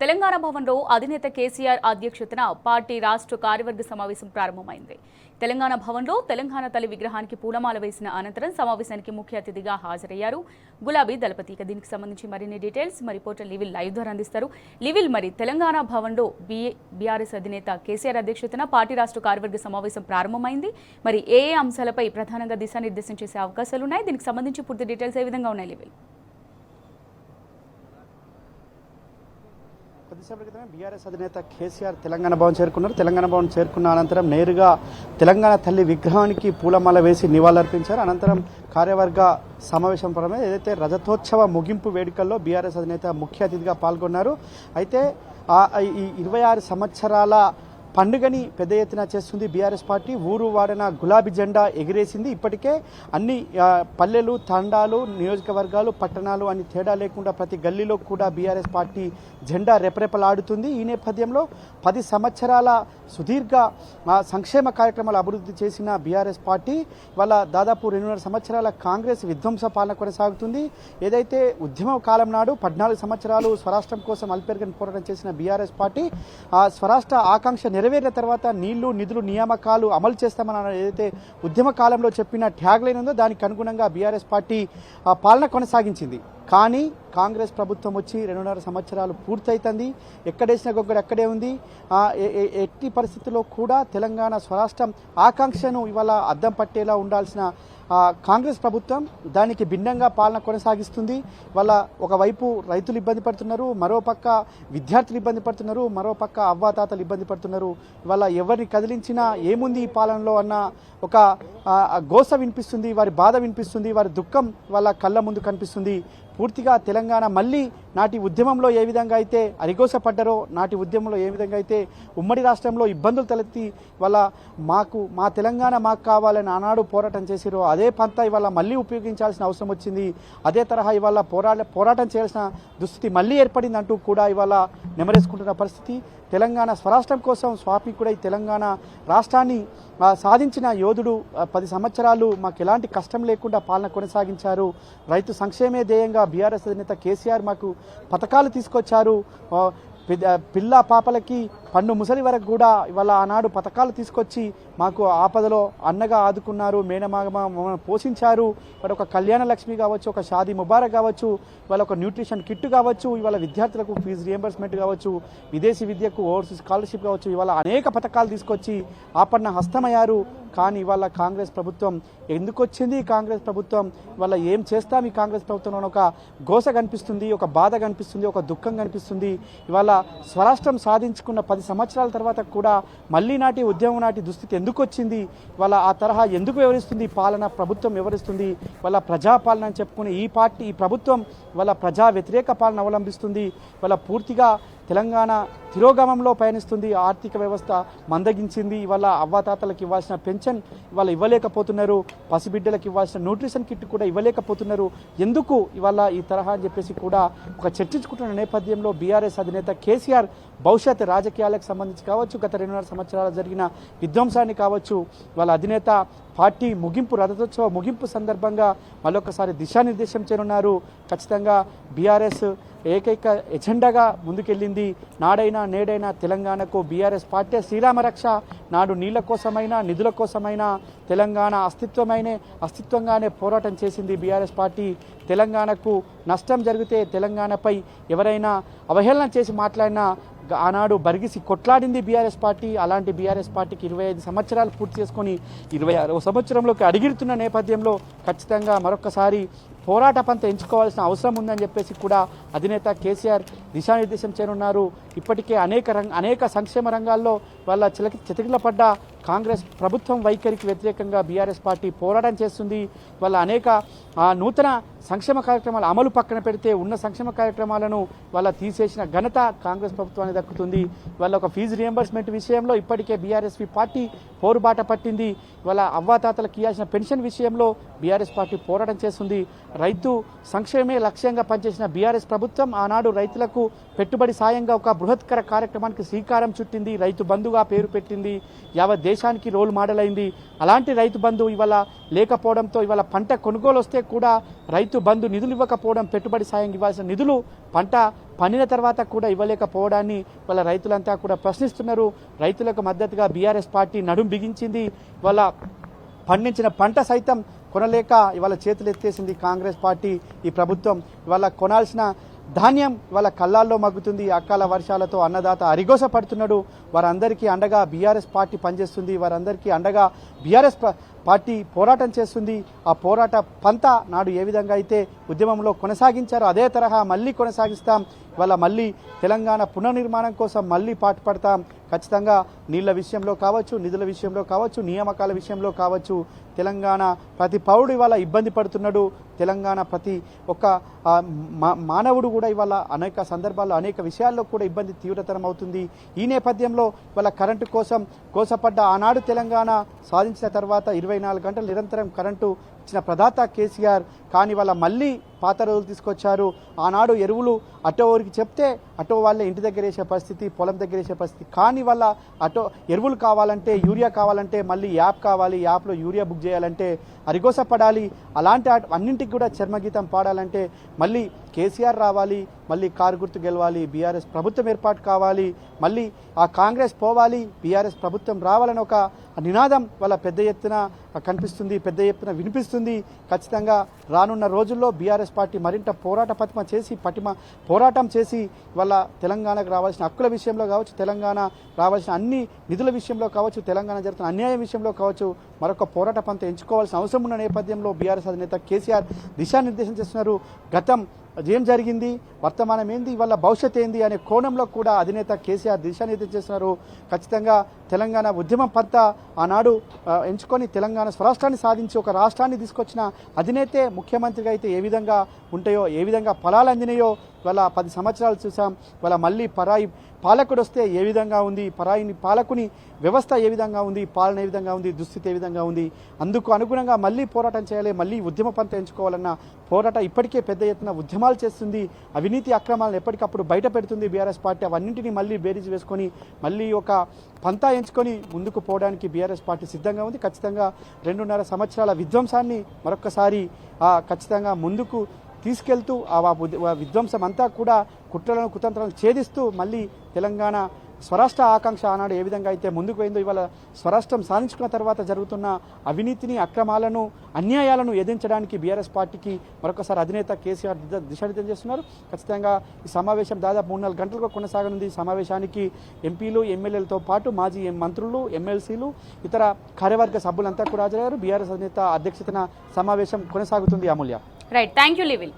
తెలంగాణ భవన్లో అధినేత కేసీఆర్ అధ్యక్షతన పార్టీ రాష్ట్ర కార్యవర్గ సమావేశం ప్రారంభమైంది. తెలంగాణ భవన్లో తెలంగాణ తల్లి విగ్రహానికి పూలమాల వేసిన అనంతరం సమావేశానికి ముఖ్య అతిథిగా హాజరయ్యారు గులాబీ దళపతి. దీనికి సంబంధించి మరిన్ని డీటెయిల్స్ మరి రిపోర్టర్ లివిల్ లైవ్ ద్వారా అందిస్తారు. లివిల్, మరి తెలంగాణ భవన్లో బీఆర్ఎస్ అధినేత కేసీఆర్ అధ్యక్షతన పార్టీ రాష్ట్ర కార్యవర్గ సమావేశం ప్రారంభమైంది. మరి ఏ అంశాలపై ప్రధానంగా దిశానిర్దేశం చేసే అవకాశాలు ఉన్నాయి? దీనికి సంబంధించి పూర్తి డీటెయిల్స్ ఏ విధంగా ఉన్నాయి లివిల్? కొద్దిసేపటి క్రితమే బీఆర్ఎస్ అధినేత కేసీఆర్ తెలంగాణ భవన్ చేరుకున్నారు. తెలంగాణ భవన్ చేరుకున్న అనంతరం నేరుగా తెలంగాణ తల్లి విగ్రహానికి పూలమాల వేసి నివాళులర్పించారు. అనంతరం కార్యవర్గ సమావేశం ప్రారంభం. ఏదైతే రజతోత్సవ ముగింపు వేడుకల్లో బీఆర్ఎస్ అధినేత ముఖ్య అతిథిగా పాల్గొన్నారు. అయితే ఈ 26 సంవత్సరాల పండుగని పెద్ద ఎత్తున చేస్తుంది బీఆర్ఎస్ పార్టీ. ఊరు వాడిన గులాబీ జెండా ఎగిరేసింది. ఇప్పటికే అన్ని పల్లెలు, తండాలు, నియోజకవర్గాలు, పట్టణాలు అని తేడా లేకుండా ప్రతి గల్లీలో కూడా బీఆర్ఎస్ పార్టీ జెండా రెపరెపలాడుతుంది. ఈ నేపథ్యంలో 10 సంవత్సరాల సుదీర్ఘ సంక్షేమ కార్యక్రమాలు అభివృద్ధి చేసిన బీఆర్ఎస్ పార్టీ వాళ్ళ దాదాపు 2.5 సంవత్సరాల కాంగ్రెస్ విధ్వంస పాలన కొనసాగుతుంది. ఏదైతే ఉద్యమ కాలం నాడు 14 సంవత్సరాలు స్వరాష్ట్రం కోసం అల్పెరగని పోరాటం చేసిన బీఆర్ఎస్ పార్టీ ఆ స్వరాష్ట్ర ఆకాంక్ష నెరవేరిన తర్వాత నీళ్లు, నిధులు, నియామకాలు అమలు చేస్తామని ఏదైతే ఉద్యమ కాలంలో చెప్పిన ట్యాగ్ లైన్ ఉందో దానికి అనుగుణంగా బీఆర్ఎస్ పార్టీ పాలన కొనసాగించింది. కానీ కాంగ్రెస్ ప్రభుత్వం వచ్చి 2.5 సంవత్సరాలు పూర్తవుతుంది. ఎక్కడేసిన గొగ్గడు అక్కడే ఉంది. ఎట్టి పరిస్థితుల్లో కూడా తెలంగాణ స్వరాష్ట్రం ఆకాంక్షను ఇవాళ అద్దం పట్టేలా ఉండాల్సిన కాంగ్రెస్ ప్రభుత్వం దానికి భిన్నంగా పాలన కొనసాగిస్తుంది. వాళ్ళ ఒకవైపు రైతులు ఇబ్బంది పడుతున్నారు, మరోపక్క విద్యార్థులు ఇబ్బంది పడుతున్నారు, మరోపక్క అవ్వాతాతలు ఇబ్బంది పడుతున్నారు. ఇవాళ ఎవరిని కదిలించినా ఏముంది ఈ పాలనలో అన్న ఒక గోస వినిపిస్తుంది, వారి బాధ వినిపిస్తుంది, వారి దుఃఖం వాళ్ళ కళ్ళ ముందు కనిపిస్తుంది. పూర్తిగా తెలంగాణ మళ్ళీ నాటి ఉద్యమంలో ఏ విధంగా అయితే అరిగోసపడ్డారో, నాటి ఉద్యమంలో ఏ విధంగా అయితే ఉమ్మడి రాష్ట్రంలో ఇబ్బందులు తలెత్తి వాళ్ళ మా తెలంగాణ మాకు కావాలని ఆనాడు పోరాటం చేసిరో అదే పంతా ఇవాళ మళ్ళీ ఉపయోగించాల్సిన అవసరం వచ్చింది. అదే తరహా ఇవాళ పోరాటం చేయాల్సిన దుస్థితి మళ్ళీ ఏర్పడిందంటూ కూడా ఇవాళ నెమరేసుకుంటున్న పరిస్థితి. తెలంగాణ స్వరాష్ట్రం కోసం స్వామికుడై తెలంగాణ రాష్ట్రాన్ని సాధించిన యోధుడు 10 సంవత్సరాలు మాకు ఎలాంటి కష్టం లేకుండా పాలన కొనసాగించారు. రైతు సంక్షేమే ధ్యేయంగా బీఆర్ఎస్ అధినేత కేసీఆర్ మాకు పథకాలు తీసుకొచ్చారు. పిల్ల పాపలకి పన్ను ముసలి వరకు కూడా ఇవాళ ఆనాడు పథకాలు తీసుకొచ్చి మాకు ఆపదలో అన్నగా ఆదుకున్నారు, మేనమాగ పోషించారు. ఇవాళ ఒక కళ్యాణ లక్ష్మి కావచ్చు, ఒక షాదీ ముబారక్ కావచ్చు, ఇవాళ ఒక న్యూట్రిషన్ కిట్ కావచ్చు, ఇవాళ విద్యార్థులకు ఫీజు రియంబర్స్మెంట్ కావచ్చు, విదేశీ విద్యకు ఓవర్సీస్ స్కాలర్షిప్ కావచ్చు, ఇవాళ అనేక పథకాలు తీసుకొచ్చి ఆపన్న హస్తమయ్యారు. కానీ ఇవాళ కాంగ్రెస్ ప్రభుత్వం ఎందుకు వచ్చింది? కాంగ్రెస్ ప్రభుత్వం ఇవాళ ఏం చేస్తాం? ఈ కాంగ్రెస్ ప్రభుత్వంలో ఒక గోస కనిపిస్తుంది, ఒక బాధ కనిపిస్తుంది, ఒక దుఃఖం కనిపిస్తుంది. ఇవాళ స్వరాష్ట్రం సాధించుకున్న 10 సంవత్సరాల తర్వాత కూడా మళ్ళీ నాటి ఉద్యమం నాటి దుస్థితి ఎందుకు వచ్చింది? వాళ్ళ ఆ తరహా ఎందుకు వివరిస్తుంది పాలన? ప్రభుత్వం వివరిస్తుంది వాళ్ళ ప్రజాపాలన అని చెప్పుకుని ఈ ప్రభుత్వం వాళ్ళ ప్రజా వ్యతిరేక పాలన అవలంబిస్తుంది. వాళ్ళ పూర్తిగా తెలంగాణ తిరోగమంలో పయనిస్తుంది. ఆర్థిక వ్యవస్థ మందగించింది. ఇవాళ అవ్వాతాతలకు ఇవ్వాల్సిన పెన్షన్ ఇవాళ ఇవ్వలేకపోతున్నారు, పసిబిడ్డలకు ఇవ్వాల్సిన న్యూట్రిషన్ కిట్ కూడా ఇవ్వలేకపోతున్నారు. ఎందుకు ఇవాళ ఈ తరహా అని చెప్పేసి కూడా ఒక చర్చించుకుంటున్న నేపథ్యంలో బీఆర్ఎస్ అధినేత కేసీఆర్ భవిష్యత్ రాజకీయాలకు సంబంధించి కావచ్చు, గత 2.5 సంవత్సరాలు జరిగిన విధ్వంసాన్ని కావచ్చు, వాళ్ళ అధినేత పార్టీ ముగింపు రథోత్సవ ముగింపు సందర్భంగా మరొకసారి దిశానిర్దేశం చేయనున్నారు. ఖచ్చితంగా బీఆర్ఎస్ ఏకైక ఎజెండాగా ముందుకెళ్ళింది. నాడైనా నేడైనా తెలంగాణకు బీఆర్ఎస్ పార్టీ శ్రీరామ రక్ష. నాడు నీళ్ల కోసమైనా నిధుల కోసమైనా తెలంగాణ అస్తిత్వంగానే పోరాటం చేసింది బీఆర్ఎస్ పార్టీ. తెలంగాణకు నష్టం జరిగితే తెలంగాణపై ఎవరైనా అవహేళన చేసి మాట్లాడినా ఆనాడు బరిగిసి కొట్లాడింది బీఆర్ఎస్ పార్టీ. అలాంటి బీఆర్ఎస్ పార్టీకి 25 సంవత్సరాలు పూర్తి చేసుకొని 26వ సంవత్సరంలోకి అడిగిడుతున్న నేపథ్యంలో ఖచ్చితంగా మరొకసారి పోరాట పంత ఎంచుకోవాల్సిన అవసరం ఉందని చెప్పేసి కూడా అధినేత కేసీఆర్ దిశానిర్దేశం చేయనున్నారు. ఇప్పటికే అనేక సంక్షేమ రంగాల్లో వాళ్ళ చితకిలపడ్డ కాంగ్రెస్ ప్రభుత్వం వైఖరికి వ్యతిరేకంగా బీఆర్ఎస్ పార్టీ పోరాటం చేస్తుంది. వాళ్ళ అనేక నూతన సంక్షేమ కార్యక్రమాల అమలు పక్కన పెడితే ఉన్న సంక్షేమ కార్యక్రమాలను వాళ్ళ తీసేసిన ఘనత కాంగ్రెస్ ప్రభుత్వానికి దక్కుతుంది. వాళ్ళ ఒక ఫీజు రియంబర్స్మెంట్ విషయంలో ఇప్పటికే బీఆర్ఎస్పీ పార్టీ పోరుబాట పట్టింది. వాళ్ళ అవ్వాతాతలకు ఇవ్వాల్సిన పెన్షన్ విషయంలో బీఆర్ఎస్ పార్టీ పోరాటం చేస్తుంది. రైతు సంక్షేమే లక్ష్యంగా పనిచేసిన బీఆర్ఎస్ ప్రభుత్వం ఆనాడు రైతులకు పెట్టుబడి సాయంగా ఒక బృహత్కర కార్యక్రమానికి శ్రీకారం చుట్టింది. రైతు బంధుగా పేరు పెట్టింది. యావత్ దేశానికి రోల్ మోడల్ అయింది. అలాంటి రైతు బంధు ఇవాళ లేకపోవడంతో ఇవాళ పంట కొనుగోలు వస్తే కూడా రైతు బంధు నిధులు ఇవ్వకపోవడం, పెట్టుబడి సాయం ఇవ్వాల్సిన నిధులు పంట పండిన తర్వాత కూడా ఇవ్వలేకపోవడాన్ని వాళ్ళ రైతులంతా కూడా ప్రశ్నిస్తున్నారు. రైతులకు మద్దతుగా బీఆర్ఎస్ పార్టీ నడుం బిగించింది. ఇవాళ పండించిన పంట సైతం కొనలేక ఇవాళ చేతులు ఎత్తేసింది కాంగ్రెస్ పార్టీ. ఈ ప్రభుత్వం ఇవాళ కొనాల్సిన ధాన్యం ఇవాళ కళ్ళాల్లో మగ్గుతుంది. అకాల వర్షాలతో అన్నదాత అరిగోస పడుతున్నాడు. వారందరికీ అండగా బీఆర్ఎస్ పార్టీ పనిచేస్తుంది. వారందరికీ అండగా బీఆర్ఎస్ పార్టీ పోరాటం చేస్తుంది. ఆ పోరాట పంత నాడు ఏ విధంగా అయితే ఉద్యమంలో కొనసాగించారో అదే తరహా మళ్ళీ కొనసాగిస్తాం. ఇవాళ మళ్ళీ తెలంగాణ పునర్నిర్మాణం కోసం మళ్ళీ పాటుపడతాం. ఖచ్చితంగా నీళ్ల విషయంలో కావచ్చు, నిధుల విషయంలో కావచ్చు, నియామకాల విషయంలో కావచ్చు, తెలంగాణ ప్రతి పౌరుడు ఇవాళ ఇబ్బంది పడుతున్నాడు. తెలంగాణ ప్రతి ఒక్క మానవుడు కూడా ఇవాళ అనేక సందర్భాల్లో అనేక విషయాల్లో కూడా ఇబ్బంది తీవ్రతరం అవుతుంది. ఈ నేపథ్యంలో ఇవాళ కరెంటు కోసం కోసపడ్డ ఆనాడు తెలంగాణ సాధించిన తర్వాత 24 గంటలు నిరంతరం కరెంటు ఇచ్చిన ప్రదాత కేసీఆర్. కానీ వాళ్ళ మళ్ళీ పాత రోజులు తీసుకొచ్చారు. ఆనాడు ఎరువులు అటో ఊరికి చెప్తే అటో వాళ్ళే ఇంటి దగ్గర వేసే పరిస్థితి, పొలం దగ్గర వేసే పరిస్థితి. కానీ వాళ్ళ అటో ఎరువులు కావాలంటే, యూరియా కావాలంటే మళ్ళీ యాప్ కావాలి, యాప్లో యూరియా బుక్ చేయాలంటే అరిగోస పడాలి. అలాంటి అన్నింటికి కూడా చర్మగీతం పాడాలంటే మళ్ళీ కేసీఆర్ రావాలి, మళ్ళీ కారు గుర్తు గెలవాలి, బీఆర్ఎస్ ప్రభుత్వం ఏర్పాటు కావాలి, మళ్ళీ ఆ కాంగ్రెస్ పోవాలి, బీఆర్ఎస్ ప్రభుత్వం రావాలని ఒక నినాదం వాళ్ళ పెద్ద ఎత్తున కనిపిస్తుంది, పెద్ద ఎత్తున వినిపిస్తుంది. ఖచ్చితంగా రానున్న రోజుల్లో బీఆర్ఎస్ పార్టీ మరింత పోరాటం చేసి వాళ్ళ తెలంగాణకు రావాల్సిన హక్కుల విషయంలో కావచ్చు, తెలంగాణ రావాల్సిన అన్ని నిధుల విషయంలో కావచ్చు, తెలంగాణ జరుగుతున్న అన్యాయం విషయంలో కావచ్చు మరొక పోరాట పంత ఎంచుకోవాల్సిన అవసరం ఉన్న నేపథ్యంలో బీఆర్ఎస్ అధినేత కేసీఆర్ దిశానిర్దేశం చేస్తున్నారు. గతం ఏం జరిగింది, వర్తమానం ఏంది, ఇవాళ భవిష్యత్ ఏంది అనే కోణంలో కూడా అధినేత కేసీఆర్ దిశానిర్దేశం చేస్తున్నారు. ఖచ్చితంగా తెలంగాణ ఉద్యమం పంత ఆనాడు ఎంచుకొని తెలంగాణ స్వరాష్ట్రాన్ని సాధించి ఒక రాష్ట్రాన్ని తీసుకొచ్చిన అధినేతే ముఖ్యమంత్రిగా అయితే ఏ విధంగా ఉంటాయో, ఏ విధంగా ఫలాలు అందినాయో ఇవాళ 10 సంవత్సరాలు చూసాం. ఇవాళ మళ్ళీ పరాయి పాలకుడు వస్తే ఏ విధంగా ఉంది, పరాయిని పాలకుని వ్యవస్థ ఏ విధంగా ఉంది, పాలన ఏ విధంగా ఉంది, దుస్థితి ఏ విధంగా ఉంది. అందుకు అనుగుణంగా మళ్ళీ పోరాటం చేయాలి, మళ్ళీ ఉద్యమ పంత ఎంచుకోవాలన్న పోరాటం ఇప్పటికే పెద్ద ఎత్తున ఉద్యమాలు చేస్తుంది. అవినీతి అక్రమాలను ఎప్పటికప్పుడు బయట పెడుతుంది బీఆర్ఎస్ పార్టీ. అవన్నింటినీ మళ్ళీ బేరీజ్ వేసుకొని మళ్ళీ ఒక పంతా ఎంచుకొని ముందుకు పోవడానికి బీఆర్ఎస్ పార్టీ సిద్ధంగా ఉంది. ఖచ్చితంగా 2.5 సంవత్సరాల విధ్వంసాన్ని మరొక్కసారి ఖచ్చితంగా ముందుకు తీసుకెళ్తూ ఆ విధ్వంసం అంతా కూడా కుట్రలను కుతంత్రాలను ఛేదిస్తూ మళ్ళీ తెలంగాణ స్వరాష్ట్ర ఆకాంక్ష ఆనాడు ఏ విధంగా అయితే ముందుకు పోయిందో ఇవాళ స్వరాష్ట్రం సాధించుకున్న తర్వాత జరుగుతున్న అవినీతిని, అక్రమాలను, అన్యాయాలను ఎదించడానికి బీఆర్ఎస్ పార్టీకి మరొకసారి అధినేత కేసీఆర్ దిశానిర్దేశం చేస్తున్నారు. ఖచ్చితంగా ఈ సమావేశం దాదాపు 3-4 గంటలుగా కొనసాగనుంది. ఈ సమావేశానికి ఎంపీలు, ఎమ్మెల్యేలతో పాటు మాజీ మంత్రులు, ఎమ్మెల్సీలు, ఇతర కార్యవర్గ సభ్యులంతా కూడా హాజరయ్యారు. బీఆర్ఎస్ అధినేత అధ్యక్షతన సమావేశం కొనసాగుతుంది. అమూల్య. Right, thank you లివిల్.